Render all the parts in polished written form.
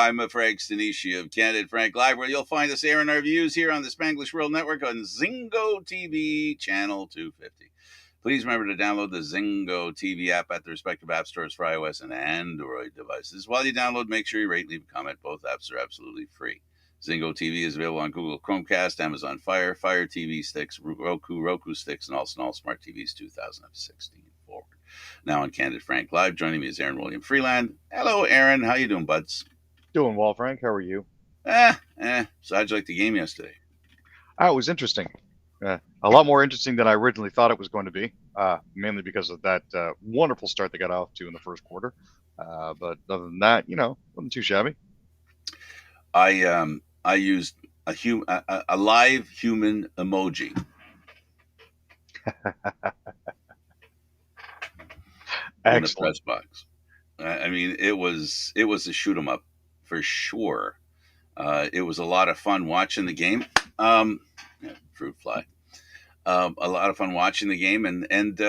I'm a Frank Stanisci of Candid Frank Live, where you'll find us airing our views here on the Spanglish World Network on Zingo TV, channel 250. Please remember to download the Zingo TV app at the respective app stores for iOS and Android devices. While you download, make sure you rate and leave a comment. Both apps are absolutely free. Zingo TV is available on Google Chromecast, Amazon Fire, Fire TV sticks, Roku sticks, and also on all smart TVs 2016 forward. Now on Candid Frank Live, joining me is Aaron William Freeland. Hello, Aaron. How you doing, buds? Doing well, Frank. How are you? So how'd you like the game yesterday? It was interesting. A lot more interesting than I originally thought it was going to be, mainly because of that wonderful start they got off to in the first quarter. But other than that, wasn't too shabby. I used a live human emoji. In the press box. I mean, it was a shoot 'em up for sure. It was a lot of fun watching the game. Fruit fly. A lot of fun watching the game, and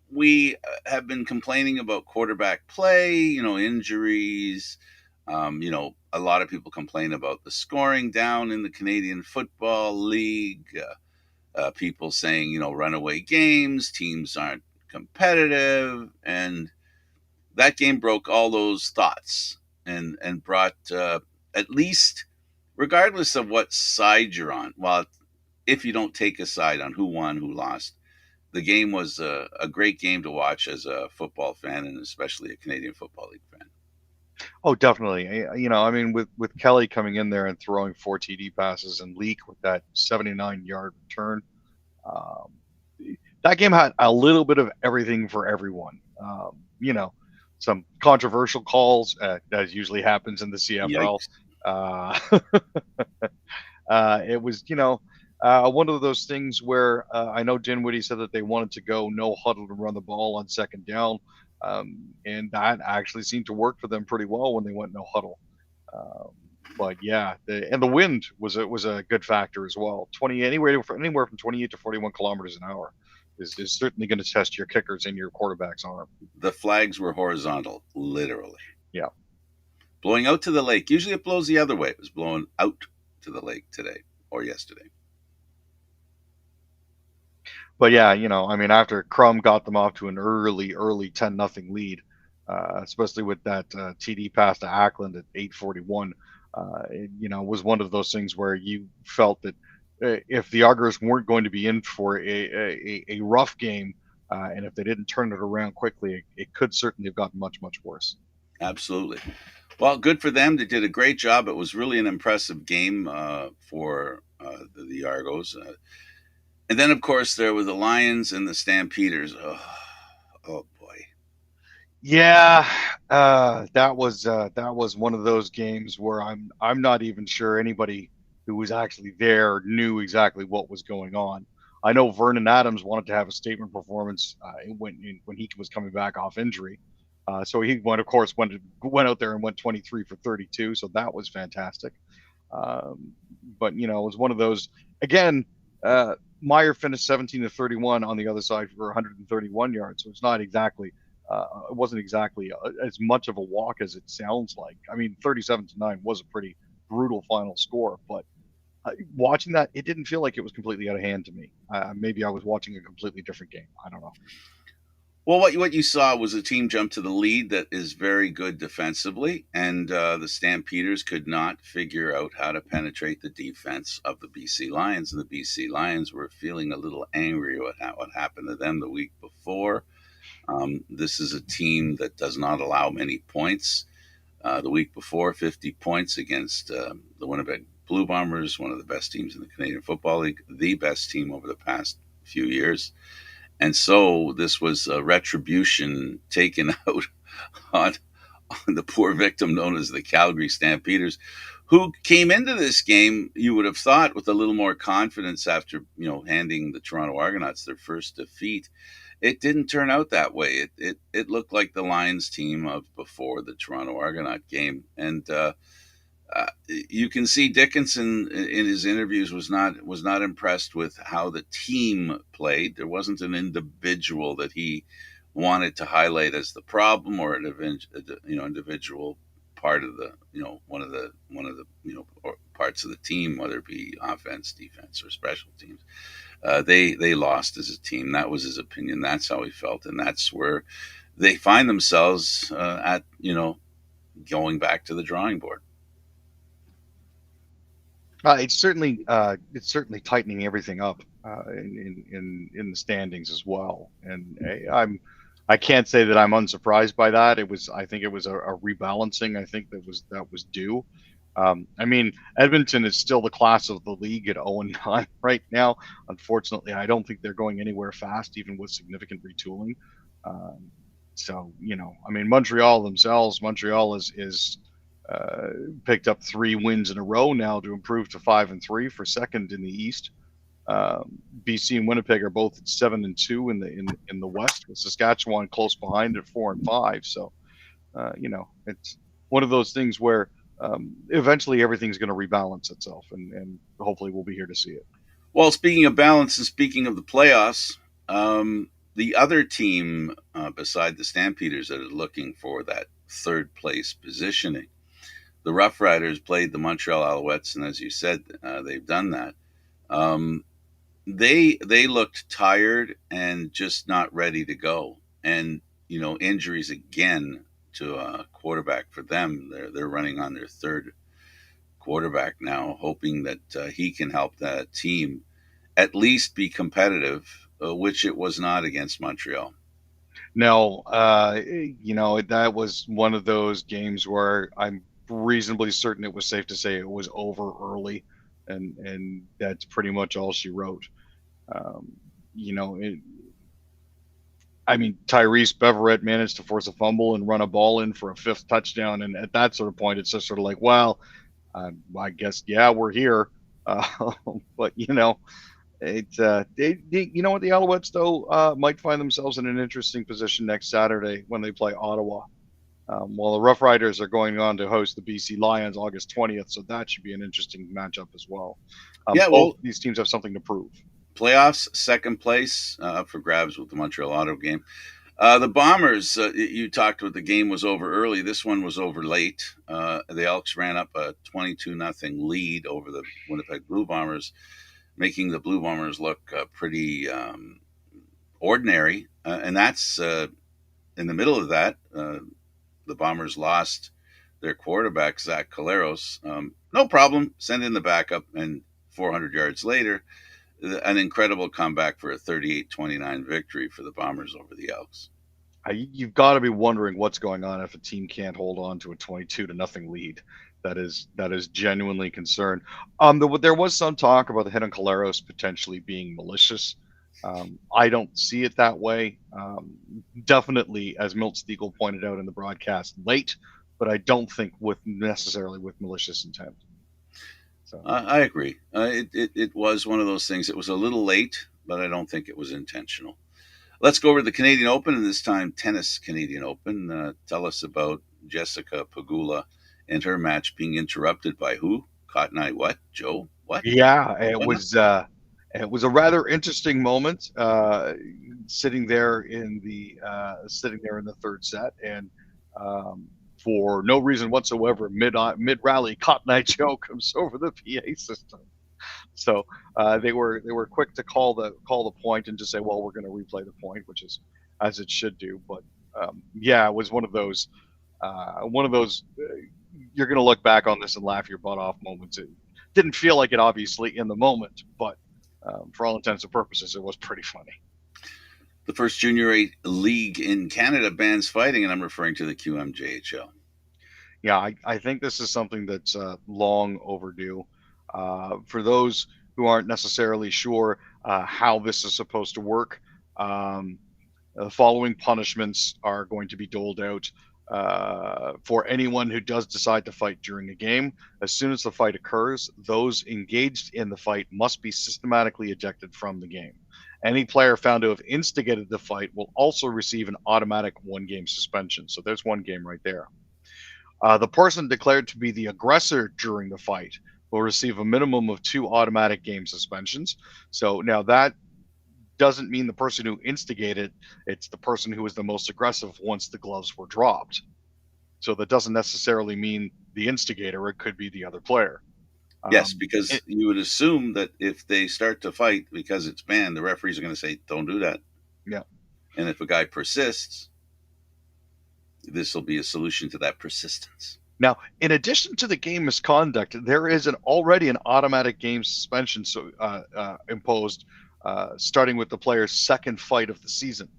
we have been complaining about quarterback play. Injuries. A lot of people complain about the scoring down in the Canadian Football League. People saying, runaway games, teams aren't competitive, and that game broke all those thoughts and brought at least, regardless of what side you're on, well, if you don't take a side on who won, who lost, the game was a great game to watch as a football fan, and especially a Canadian Football League fan. Oh, definitely. I mean, with Kelly coming in there and throwing 4 TD passes and Leak with that 79-yard return, um, that game had a little bit of everything for everyone. Some controversial calls, as usually happens in the CFL. It was, one of those things where I know Dinwiddie said that they wanted to go no huddle to run the ball on second down. And that actually seemed to work for them pretty well when they went no huddle. But yeah, the wind was a good factor as well. Anywhere from 28 to 41 kilometers an hour is certainly going to test your kickers and your quarterback's arm. The flags were horizontal, literally. Yeah. Blowing out to the lake. Usually it blows the other way. It was blowing out to the lake today or yesterday. But yeah, I mean, after Crum got them off to an early 10-0 lead, especially with that TD pass to Ackland at 8:41, it, was one of those things where you felt that if the Augers weren't going to be in for a rough game, and if they didn't turn it around quickly, it could certainly have gotten much, much worse. Absolutely. Well, good for them. They did a great job. It was really an impressive game for the Argos. And then, of course, there were the Lions and the Stampeders. Oh boy. Yeah, that was one of those games where I'm not even sure anybody who was actually there knew exactly what was going on. I know Vernon Adams wanted to have a statement performance when he was coming back off injury. So he went out there and went 23 for 32. So that was fantastic. But it was one of those again. Meyer finished 17 to 31 on the other side for 131 yards. So it's not exactly. It wasn't exactly as much of a walk as it sounds like. I mean, 37-9 was a pretty brutal final score, but watching that, it didn't feel like it was completely out of hand to me. Maybe I was watching a completely different game. I don't know. Well, what you saw was a team jump to the lead that is very good defensively, and the Stampeders could not figure out how to penetrate the defense of the BC Lions. And the BC Lions were feeling a little angry at what happened to them the week before. This is a team that does not allow many points. The week before, 50 points against the Winnipeg Blue Bombers, one of the best teams in the Canadian Football League, the best team over the past few years. And so this was a retribution taken out on the poor victim known as the Calgary Stampeders, who came into this game, you would have thought, with a little more confidence after, handing the Toronto Argonauts their first defeat. It didn't turn out that way. It looked like the Lions team of before the Toronto Argonaut game. And you can see Dickinson in his interviews was not impressed with how the team played. There wasn't an individual that he wanted to highlight as the problem or an individual part of the one of the parts of the team, whether it be offense, defense, or special teams. They lost as a team. That was his opinion. That's how he felt, and that's where they find themselves at going back to the drawing board. It's certainly tightening everything up in the standings as well. And I can't say that I'm unsurprised by that. I think it was a rebalancing. I think that was due. I mean, Edmonton is still the class of the league at 0-9 right now. Unfortunately, I don't think they're going anywhere fast, even with significant retooling. Um, I mean, Montreal is uh, picked up 3 wins in a row now to improve to 5-3 for second in the East. BC and Winnipeg are both at 7-2 in the West, with Saskatchewan close behind at 4-5. So it's one of those things where eventually everything's going to rebalance itself, and hopefully we'll be here to see it. Well, speaking of balance and speaking of the playoffs, the other team beside the Stampeders that is looking for that third place positioning, the Rough Riders played the Montreal Alouettes, and as you said, they've done that. Um, they looked tired and just not ready to go, and injuries again to a quarterback for them. They're running on their third quarterback now, hoping that he can help that team at least be competitive, which it was not against Montreal. No, that was one of those games where I'm reasonably certain it was safe to say it was over early, and that's pretty much all she wrote. Um, you know, it, I mean, Tyrese Beverett managed to force a fumble and run a ball in for a fifth touchdown, and at that sort of point, it's just sort of like, well, I guess yeah, we're here. Uh, but you know what, the Alouettes though might find themselves in an interesting position next Saturday when they play Ottawa. While the Rough Riders are going on to host the BC Lions August 20th, so that should be an interesting matchup as well. Yeah, Both well, these teams have something to prove. playoffs, second place up for grabs with the Montreal Auto game. The Bombers, you talked about the game was over early. This one was over late. The Elks ran up a 22-0 lead over the Winnipeg Blue Bombers, making the Blue Bombers look pretty ordinary. And that's in the middle of that. The Bombers lost their quarterback, Zach Caleros. No problem. Send in the backup, and 400 yards later, an incredible comeback for a 38-29 victory for the Bombers over the Elks. You've got to be wondering what's going on if a team can't hold on to a 22-0 lead. That is genuinely concerned. There was some talk about the hit on Caleros potentially being malicious. I don't see it that way. Definitely, as Milt Stiegel pointed out in the broadcast, late, but I don't think with necessarily with malicious intent. So I agree. It was one of those things. It was a little late, but I don't think it was intentional. Let's go over to the Canadian Open, and this time tennis Canadian Open. Tell us about Jessica Pegula and her match being interrupted by who? Cotton Eye what? Joe? What? yeah, What? it was a rather interesting moment, sitting there in the third set, and um, for no reason whatsoever, mid rally, Cotton Eye Joe comes over the PA system. So they were quick to call the point and just say, well, we're going to replay the point, which is as it should do. But yeah, it was one of those you're going to look back on this and laugh your butt off moments. It didn't feel like it, obviously, in the moment, but for all intents and purposes, it was pretty funny. The first junior league in Canada bans fighting, and I'm referring to the QMJHL. Yeah, I think this is something that's long overdue. For those who aren't necessarily sure how this is supposed to work, um, the following punishments are going to be doled out for anyone who does decide to fight during a game. As soon as the fight occurs, those engaged in the fight must be systematically ejected from the game. Any player found to have instigated the fight will also receive an automatic 1 game suspension. So there's 1 game right there. The person declared to be the aggressor during the fight will receive a minimum of 2 automatic game suspensions. So now that doesn't mean the person who instigated, it's the person who was the most aggressive once the gloves were dropped. So that doesn't necessarily mean the instigator. It could be the other player. Yes, It, because you would assume that if they start to fight because it's banned, the referees are going to say, "Don't do that." yeah. And if a guy persists, this will be a solution to that persistence. Now, in addition to the game misconduct, there is already an automatic game suspension imposed, starting with the player's second fight of the season.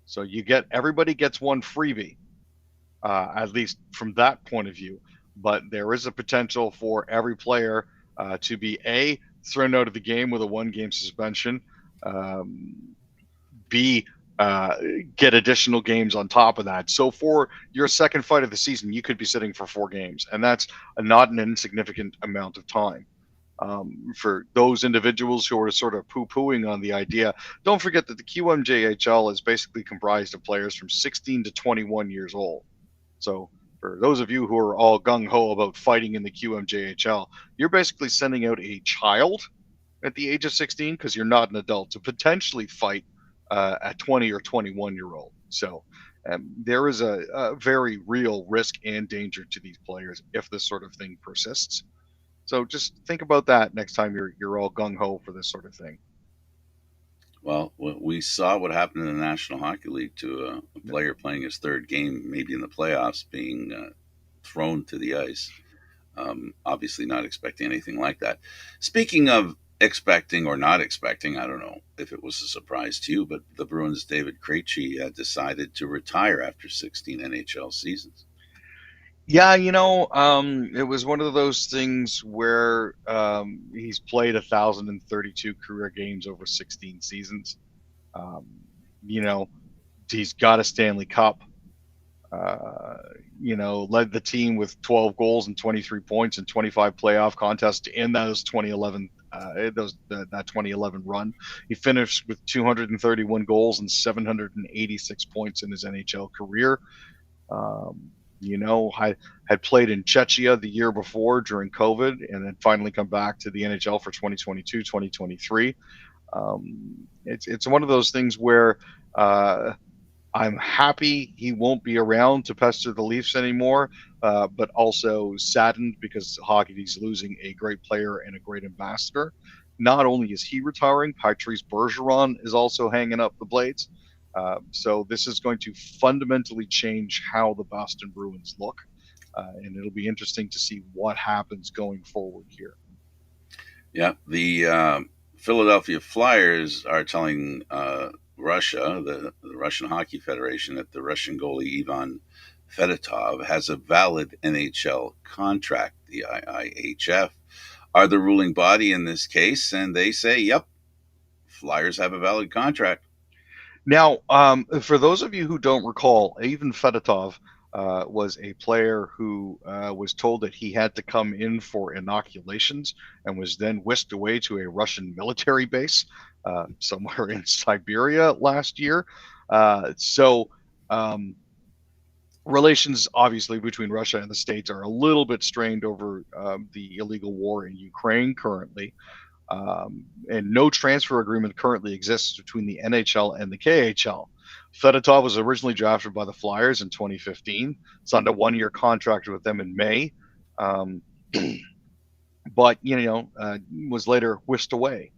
So everybody gets one freebie, at least from that point of view. But there is a potential for every player to be thrown out of the game with a one-game suspension, um, B, uh, get additional games on top of that. So for your second fight of the season, you could be sitting for 4 games, and that's not an insignificant amount of time. For those individuals who are sort of poo-pooing on the idea, don't forget that the QMJHL is basically comprised of players from 16 to 21 years old. So for those of you who are all gung-ho about fighting in the QMJHL, you're basically sending out a child at the age of 16 because you're not an adult to potentially fight a 20 or 21-year-old. So there is a very real risk and danger to these players if this sort of thing persists. So just think about that next time you're all gung ho for this sort of thing. Well, we saw what happened in the National Hockey League to a player playing his third game, maybe in the playoffs, being thrown to the ice. Obviously, not expecting anything like that. Speaking of expecting or not expecting, I don't know if it was a surprise to you, but the Bruins' David Krejci decided to retire after 16 NHL seasons. Yeah, it was one of those things where he's played 1,032 career games over 16 seasons. Um, you know, he's got a Stanley Cup. Uh, led the team with 12 goals and 23 points in 25 playoff contests in those 2011 that 2011 run. He finished with 231 goals and 786 points in his NHL career. I had played in Czechia the year before during COVID and then finally come back to the NHL for 2022, 2023. It's one of those things where I'm happy he won't be around to pester the Leafs anymore, but also saddened because hockey's losing a great player and a great ambassador. Not only is he retiring, Patrice Bergeron is also hanging up the blades. So this is going to fundamentally change how the Boston Bruins look, and it'll be interesting to see what happens going forward here. Yeah, the Philadelphia Flyers are telling Russia, the Russian Hockey Federation, that the Russian goalie Ivan Fedotov has a valid NHL contract. The IIHF are the ruling body in this case, and they say, yep, Flyers have a valid contract. Now, for those of you who don't recall, Ivan Fedotov was a player who was told that he had to come in for inoculations and was then whisked away to a Russian military base somewhere in Siberia last year. So relations, obviously, between Russia and the States are a little bit strained over the illegal war in Ukraine currently. And no transfer agreement currently exists between the NHL and the KHL. Fedotov was originally drafted by the Flyers in 2015, signed a one-year contract with them in May, but was later whisked away.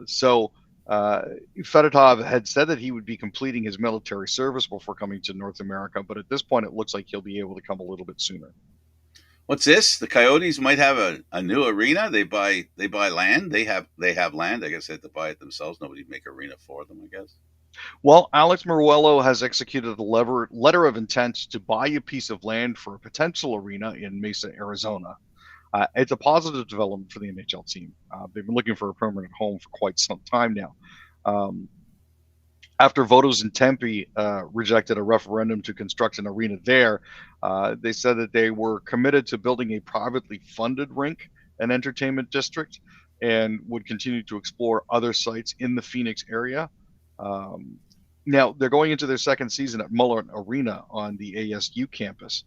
So Fedotov had said that he would be completing his military service before coming to North America, but at this point, it looks like he'll be able to come a little bit sooner. What's this? The Coyotes might have a new arena. They buy land. They have land. I guess they have to buy it themselves. Nobody'd make arena for them, I guess. Well, Alex Meruelo has executed a letter of intent to buy a piece of land for a potential arena in Mesa, Arizona. It's a positive development for the NHL team. They've been looking for a permanent home for quite some time now. After voters in Tempe rejected a referendum to construct an arena there, they said that they were committed to building a privately funded rink and entertainment district and would continue to explore other sites in the Phoenix area. Now, they're going into their second season at Mullett Arena on the ASU campus.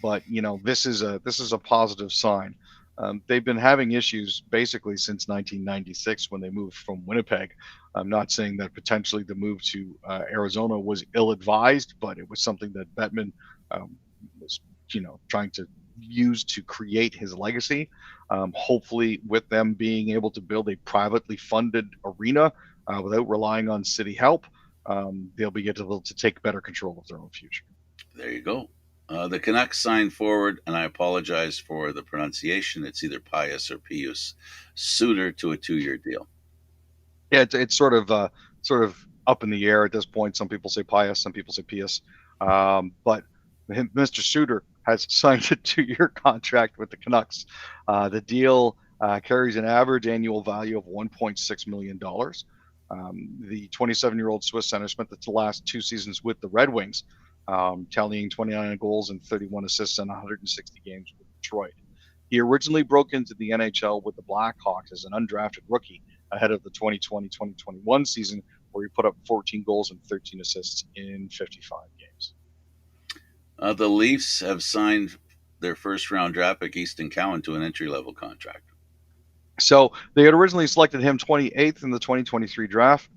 But this is a positive sign. They've been having issues basically since 1996 when they moved from Winnipeg. I'm not saying that potentially the move to Arizona was ill-advised, but it was something that Bettman um, was, trying to use to create his legacy. Hopefully, with them being able to build a privately funded arena without relying on city help, they'll be able to take better control of their own future. There you go. The Canucks signed forward, and I apologize for the pronunciation. It's either Pius or Pius Suter to a 2-year deal. Yeah, it's sort of up in the air at this point. Some people say Pius, some people say Pius, but Mr. Suter has signed a 2-year contract with the Canucks. The deal carries an average annual value of $1.6 million. The 27-year-old Swiss center spent the last 2 seasons with the Red Wings, tallying 29 goals and 31 assists in 160 games with Detroit. He originally broke into the NHL with the Blackhawks as an undrafted rookie ahead of the 2020-2021 season, where he put up 14 goals and 13 assists in 55 games. The Leafs have signed their first-round draft pick, Easton Cowan, to an entry-level contract. So they had originally selected him 28th in the 2023 draft.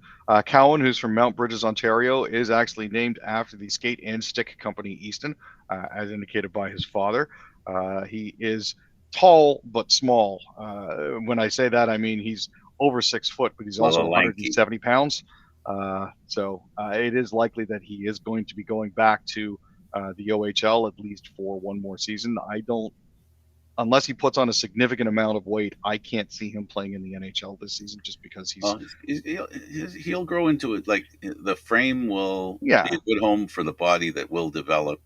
Cowan, who's from Mount Bridges, Ontario, is actually named after the skate and stick company Easton, as indicated by his father. He is tall but small. When I say that, I mean he's over 6 foot, but he's A also little lanky. 170 pounds. So it is likely that he is going to be going back to the OHL at least for one more season. I don't, unless he puts on a significant amount of weight, I can't see him playing in the NHL this season just because he's, He'll grow into it. Like the frame will be yeah. a good home for the body that will develop,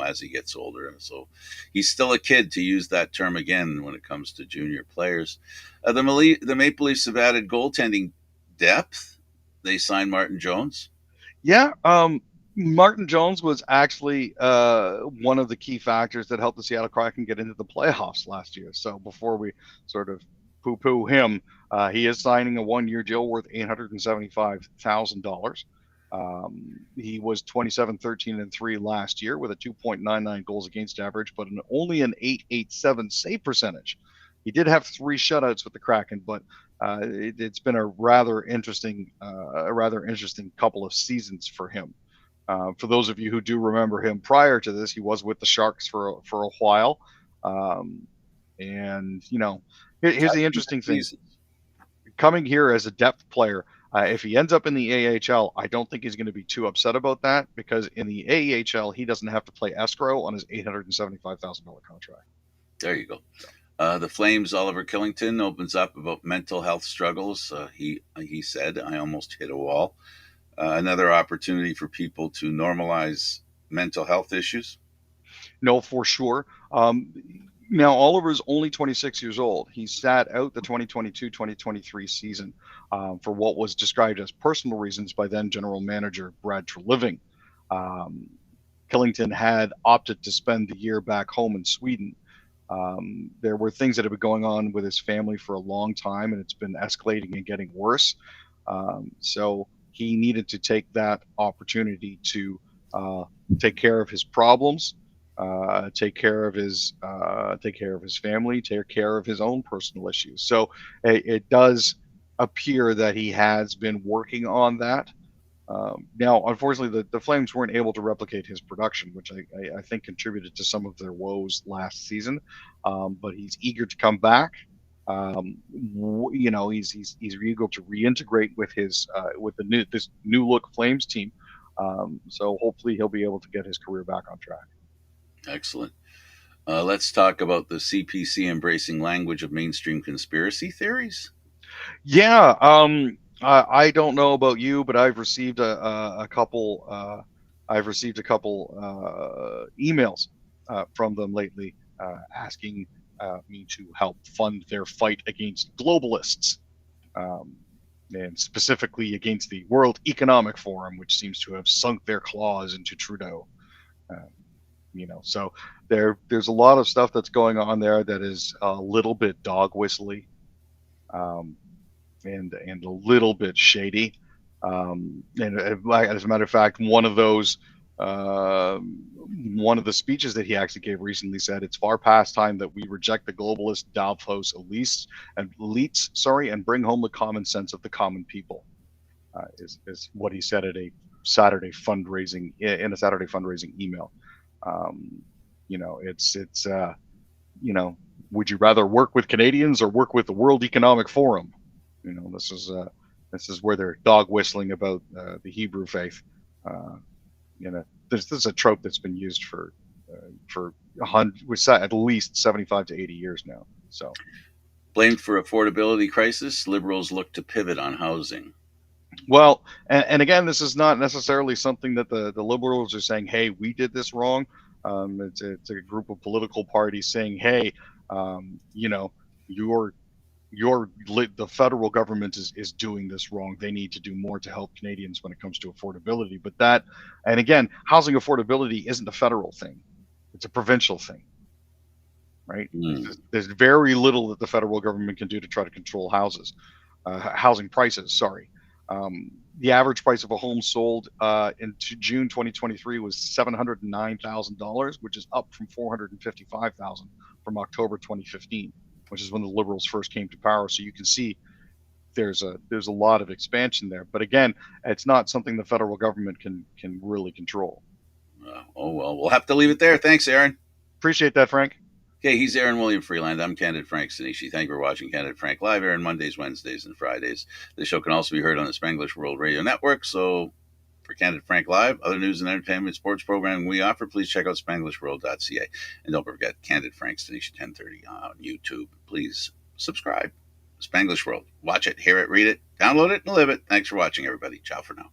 as he gets older. And so he's still a kid, to use that term again when it comes to junior players. The Maple Leafs have added goaltending depth. They signed Martin Jones. Yeah, Martin Jones was actually one of the key factors that helped the Seattle Kraken get into the playoffs last year. So before we sort of poo-poo him, he is signing a 1-year deal worth $875,000. He was 27-13-3 last year with a 2.99 goals against average, but only an 887 save percentage. He did have 3 shutouts with the Kraken, but it's been a rather interesting couple of seasons for him. For those of you who do remember him prior to this, he was with the Sharks for a while. And here's the interesting thing: coming here as a depth player, if he ends up in the AHL, I don't think he's going to be too upset about that, because in the AHL he doesn't have to play escrow on his $875,000 contract. There you go. The Flames' Oliver Killington opens up about mental health struggles. He said, "I almost hit a wall." Another opportunity for people to normalize mental health issues. No, for sure. Now, Oliver's only 26 years old. He sat out the 2022-2023 season for what was described as personal reasons by then general manager Brad Treliving. Killington had opted to spend the year back home in Sweden. There were things that have been going on with his family for a long time, and it's been escalating and getting worse. So he needed to take that opportunity to take care of his problems, take care of his family, take care of his own personal issues. So it does appear that he has been working on that. Now, unfortunately, the Flames weren't able to replicate his production, which I think contributed to some of their woes last season. But he's eager to come back. He's eager to reintegrate with this new look Flames team. So hopefully he'll be able to get his career back on track. Excellent. Let's talk about the CPC embracing language of mainstream conspiracy theories. Yeah. I don't know about you, but I've received a couple. I've received a couple emails from them lately, asking me to help fund their fight against globalists, and specifically against the World Economic Forum, which seems to have sunk their claws into Trudeau. So there's a lot of stuff that's going on there that is a little bit dog whistly, and a little bit shady. And as a matter of fact, one of those Uh, One of the speeches that he actually gave recently said, "It's far past time that we reject the globalist Davos elites, sorry, and bring home the common sense of the common people." Is what he said at a Saturday fundraising in a Saturday fundraising email. Um, it's you know, would you rather work with Canadians or work with the World Economic Forum? This is where they're dog whistling about the Hebrew faith. Uh, this is a trope that's been used for at least 75 to 80 years now. So, Blamed for affordability crisis, liberals look to pivot on housing. well, and again, this is not necessarily something that the liberals are saying, "Hey, we did this wrong." It's a group of political parties saying, "Hey, you know, your the federal government is doing this wrong. They need to do more to help Canadians when it comes to affordability." But that, and again, housing affordability isn't a federal thing; it's a provincial thing, right? Mm. There's very little that the federal government can do to try to control housing prices. Sorry. The average price of a home sold in June 2023 was $709,000, which is up from $455,000 from October 2015, which is when the Liberals first came to power. So you can see there's a lot of expansion there. But again, it's not something the federal government can really control. Oh, well, we'll have to leave it there. Thanks, Aaron. Appreciate that, Frank. Okay, he's Aaron William Freeland. I'm Candid Frank Stanisci. Thank you for watching Candid Frank Live, Aaron, Mondays, Wednesdays, and Fridays. This show can also be heard on the Spanglish World Radio Network. So for Candid Frank Live, other news and entertainment sports programming we offer, please check out SpanglishWorld.ca. And don't forget Candid Frank Stanisci 1030 on YouTube. Please subscribe. Spanglish World. Watch it, hear it, read it, download it, and live it. Thanks for watching, everybody. Ciao for now.